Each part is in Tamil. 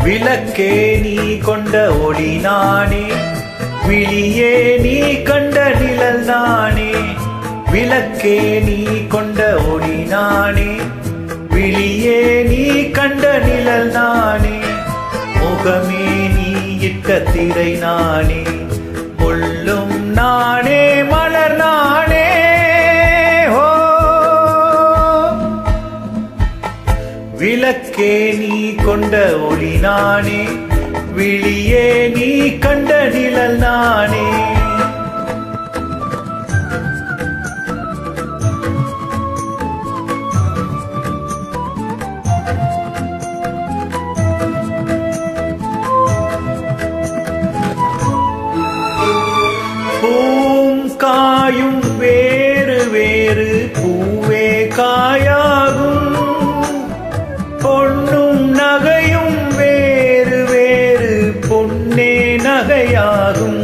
விளக்கே நீ கொண்ட ஒளி நானே, விழியே நீ கண்ட நிழல் நானே. விளக்கே நீ கொண்ட ஒளி நானே, விழியே நீ கண்ட நிழல் நானே. முகமே நீ இட்ட திரை நானே, முள்ளும் நானே மலர் நானே. விளக்கே நீ கொண்ட ஒளி நானே, விழியே நீ கண்ட நிழல் நானே. பூவும் காயும் வேறு வேறு, பூவே காயாகும். பொன்னும் நகையும் வேறு வேறு, பொன்னே நகையாகும்.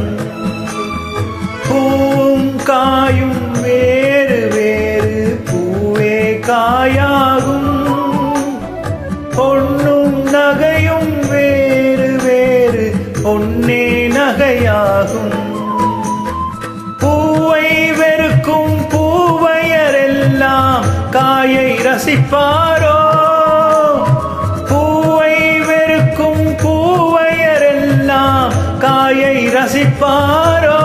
பூவும் காயும் வேறு வேறு, பூவே காயாகும். பொன்னும் நகையும் வேறு வேறு, பொன்னே நகையாகும். பூவை வெறுக்கும் பூவையரெல்லாம் காயை ரசிப்பாரோ? பூவை வெறுக்கும் பூவையரெல்லாம் காயை ரசிப்பாரோ?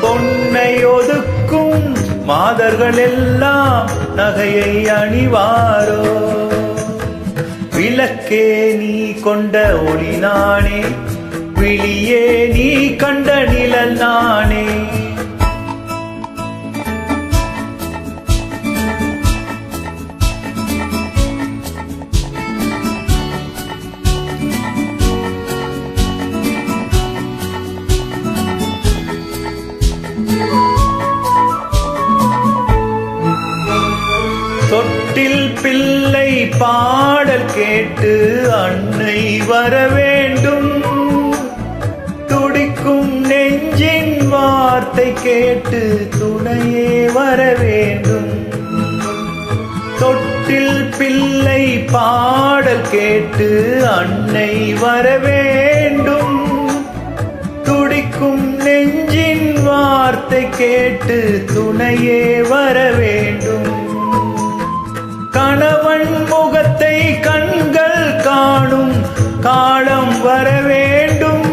பொன்னை ஒதுக்கும் மாதர்கள் எல்லாம் நகையை அணிவாரோ? விளக்கே நீ கொண்ட ஒளி நானே, விழியே நீ கண்ட நிழல் நானே. தொட்டில் பிள்ளை பாடல் கேட்டு அன்னை வர வேண்டும். துடிக்கும் நெஞ்சின் வார்த்தை கேட்டு துணையே வர வேண்டும். தொட்டில் பிள்ளை பாடல் கேட்டு அன்னை வர வேண்டும். துடிக்கும் நெஞ்சின் வார்த்தை கேட்டு துணையே வர வேண்டும். கணவன் முகத்தை கண்கள் காணும் காலம் வர வேண்டும்.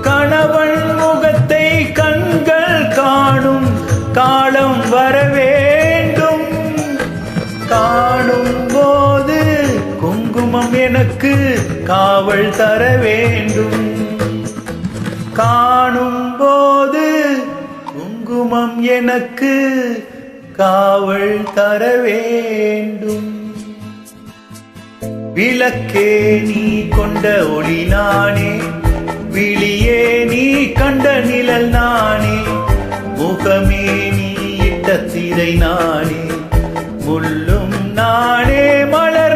கணவன் முகத்தை கண்கள் காணும் காலம் வர வேண்டும். காணும் போது குங்குமம் எனக்கு காவல் தர வேண்டும். காணும் போது குங்குமம் எனக்கு காவல் தர வேண்டும். விளக்கே நீ கொண்ட ஒளி நானே, விழியே நீ கண்ட நிழல் நானே. முகமே நீ இட்ட திரை நானே, முள்ளும் நானே மலர்